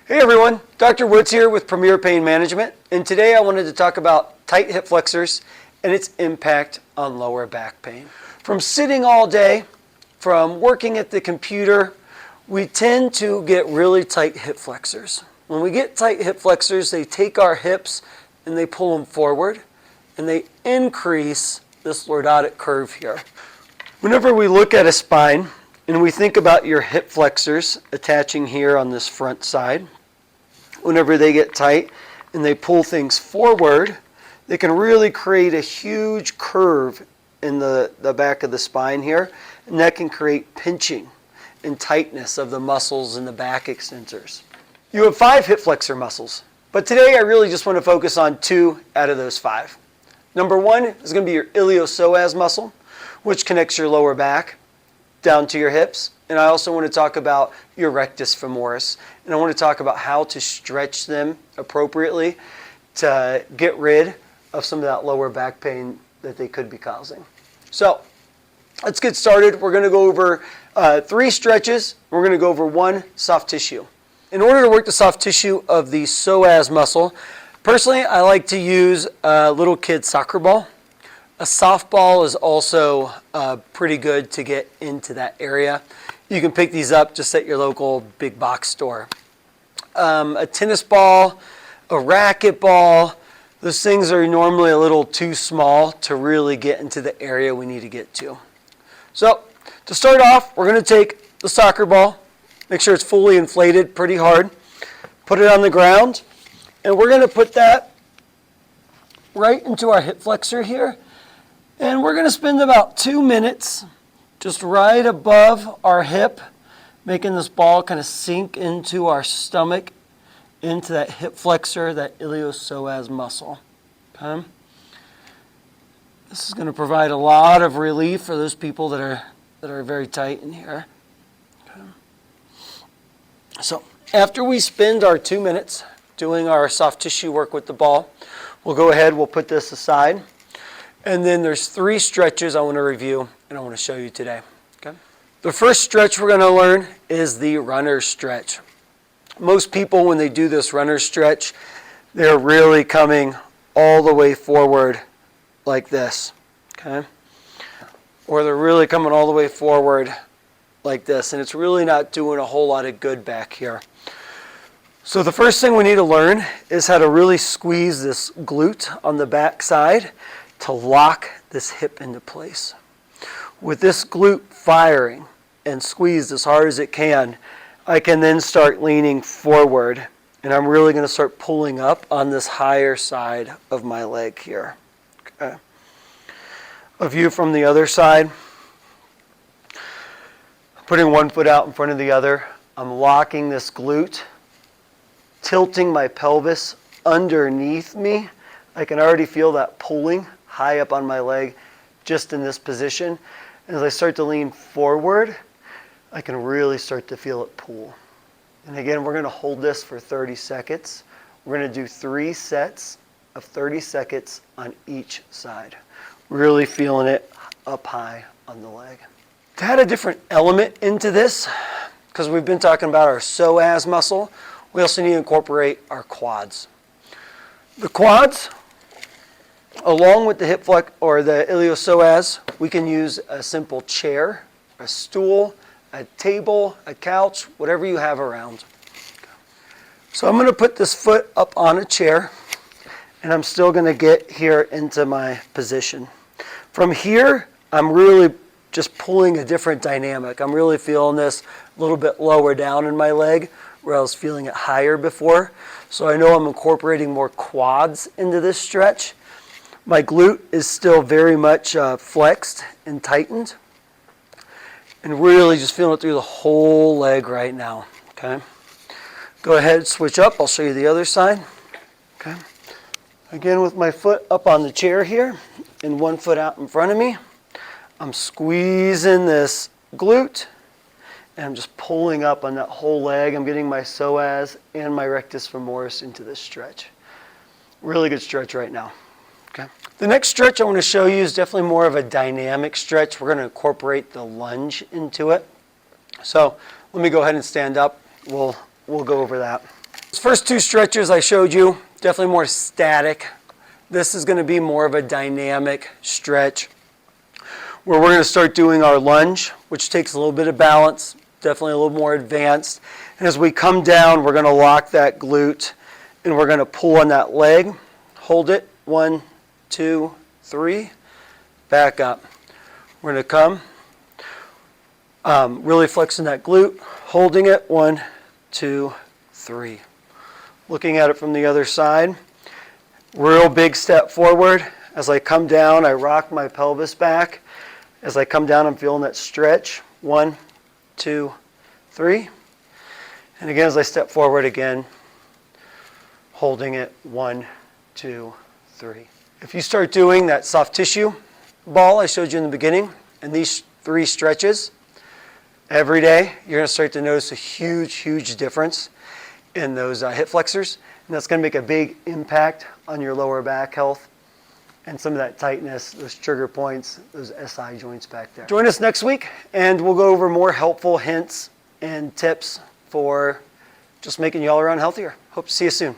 Hey everyone, Dr. Woods here with Premier Pain Management, and today I wanted to talk about tight hip flexors and its impact on lower back pain. From sitting all day, from working at the computer, we tend to get really tight hip flexors. When we get tight hip flexors, they take our hips and they pull them forward, and they increase this lordotic curve here. Whenever we look at a spine and we think about your hip flexors attaching here on this front side, whenever they get tight and they pull things forward, they can really create a huge curve in the back of the spine here, and that can create pinching and tightness of the muscles in the back extensors. You have 5 hip flexor muscles, but today I really just want to focus on 2 out of those 5. Number 1 is going to be your iliopsoas muscle, which connects your lower back down to your hips. And I also want to talk about your rectus femoris. And I want to talk about how to stretch them appropriately to get rid of some of that lower back pain that they could be causing. So let's get started. We're going to go over 3 stretches. We're going to go over 1 soft tissue. In order to work the soft tissue of the psoas muscle, personally I like to use a little kid's soccer ball. A softball is also pretty good to get into that area. You can pick these up just at your local big box store. A tennis ball, a racket ball, those things are normally a little too small to really get into the area we need to get to. So to start off, we're going to take the soccer ball, make sure it's fully inflated pretty hard, put it on the ground, and we're going to put that right into our hip flexor here. And we're going to spend about 2 minutes just right above our hip, making this ball kind of sink into our stomach, into that hip flexor, that iliopsoas muscle. Okay? This is going to provide a lot of relief for those people that are very tight in here. Okay? So after we spend our 2 minutes doing our soft tissue work with the ball, we'll go ahead, we'll put this aside. And then there's 3 stretches I want to review and I want to show you today. Okay? The first stretch we're going to learn is the runner stretch. Most people, when they do this runner stretch, they're really coming all the way forward like this. Okay? Or they're really coming all the way forward like this, and it's really not doing a whole lot of good back here. So the first thing we need to learn is how to really squeeze this glute on the back side to lock this hip into place. With this glute firing and squeezed as hard as it can, I can then start leaning forward, and I'm really going to start pulling up on this higher side of my leg here. Okay. A view from the other side. Putting one foot out in front of the other. I'm locking this glute, tilting my pelvis underneath me. I can already feel that pulling high up on my leg just in this position. And as I start to lean forward, I can really start to feel it pull. And again, we're going to hold this for 30 seconds. We're going to do 3 sets of 30 seconds on each side. Really feeling it up high on the leg. To add a different element into this, because we've been talking about our psoas muscle, we also need to incorporate our quads. The quads, along with the hip flex or the iliopsoas, we can use a simple chair, a stool, a table, a couch, whatever you have around. So I'm going to put this foot up on a chair, and I'm still going to get here into my position. From here, I'm really just pulling a different dynamic. I'm really feeling this a little bit lower down in my leg, where I was feeling it higher before. So I know I'm incorporating more quads into this stretch. My glute is still very much flexed and tightened, and really just feeling it through the whole leg right now. Okay. Go ahead, switch up. I'll show you the other side. Okay. Again, with my foot up on the chair here and one foot out in front of me, I'm squeezing this glute, and I'm just pulling up on that whole leg. I'm getting my psoas and my rectus femoris into this stretch. Really good stretch right now. Okay. The next stretch I want to show you is definitely more of a dynamic stretch. We're going to incorporate the lunge into it. So let me go ahead and stand up. We'll go over that. These first two stretches I showed you, definitely more static. This is going to be more of a dynamic stretch where we're going to start doing our lunge, which takes a little bit of balance, definitely a little more advanced. And as we come down, we're going to lock that glute and we're going to pull on that leg, hold it, 1, 2, 3, back up. We're going to come, really flexing that glute, holding it, 1, 2, 3. Looking at it from the other side, real big step forward. As I come down, I rock my pelvis back. As I come down, I'm feeling that stretch, 1, 2, 3. And again, as I step forward again, holding it, 1, 2, 3. If you start doing that soft tissue ball I showed you in the beginning, and these 3 stretches every day, you're going to start to notice a huge difference in those hip flexors, and that's going to make a big impact on your lower back health and some of that tightness, those trigger points, those SI joints back there. Join us next week, and we'll go over more helpful hints and tips for just making you all around healthier. Hope to see you soon.